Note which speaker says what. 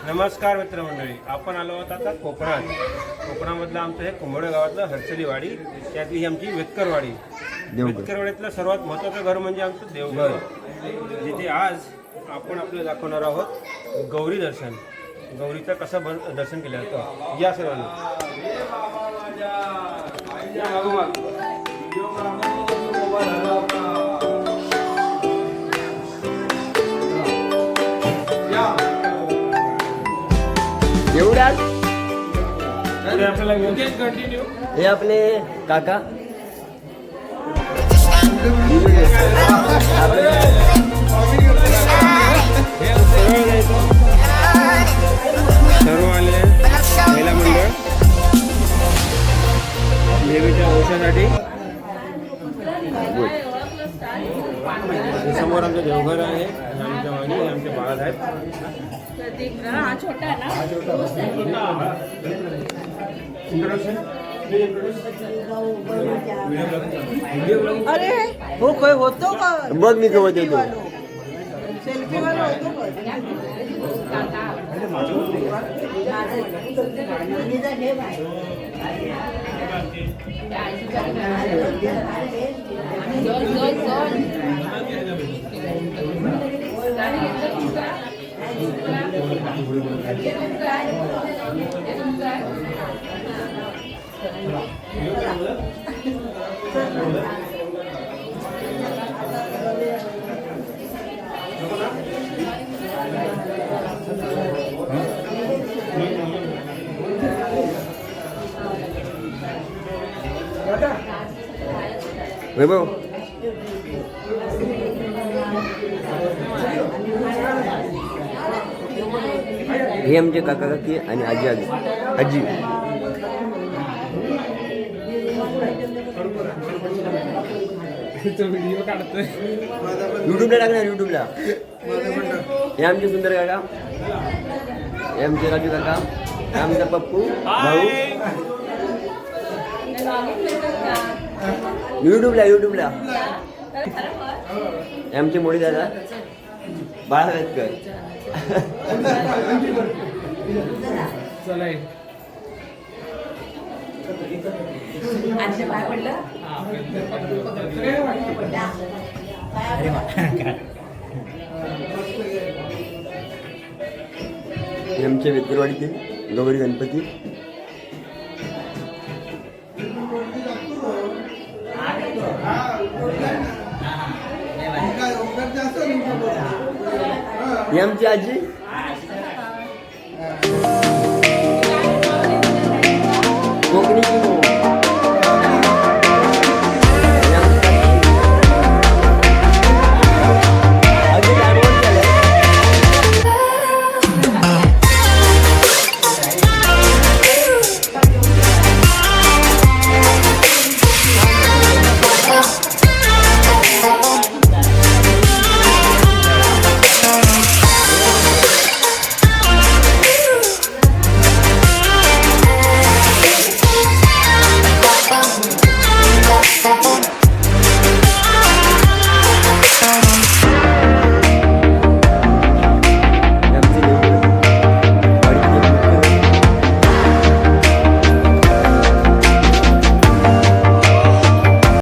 Speaker 1: नमस्कार मित्रमंडळी, आपण आलो आहोत आता कोकणामधलं आमचं हे कुंभोडे गावातलं हर्सलीवाडी, त्यातली ही आमची वेतकरवाडी. वेतकरवाडीतलं सर्वात महत्त्वाचं घर म्हणजे आमचं देवघर, जिथे आज आपण आपल्याला दाखवणार आहोत गौरी दर्शन. गौरीचं कसं दर्शन केलं जातं या सर्वांना.
Speaker 2: एवढ्यात
Speaker 1: हे
Speaker 2: आपले काका
Speaker 1: सर्व आले महिला मंडळ देवीच्या औषधासाठी. समोर आमचं देवघर आहे, आमच्या मागे आमचे बाळ आहेत.
Speaker 3: अरे हो काय होतो का
Speaker 2: बघ मी कवत येतो.
Speaker 3: सेल्फी वाला होतो
Speaker 2: वैभव हे आमचे काका काकी आणि आजी आजी
Speaker 1: व्हिडिओ काढतोय,
Speaker 2: युट्यूबला टाकणार. युट्यूबला हे आमचे सुंदर काका, हे आमचे राजू काका, हे आमचा पप्पू भाऊ. युट्यूबला हे आमचे मोठी दादा बाळा वेतकर. हे आमच्या वेतकरवाडीतील गौरी गणपती. ही आमची आजी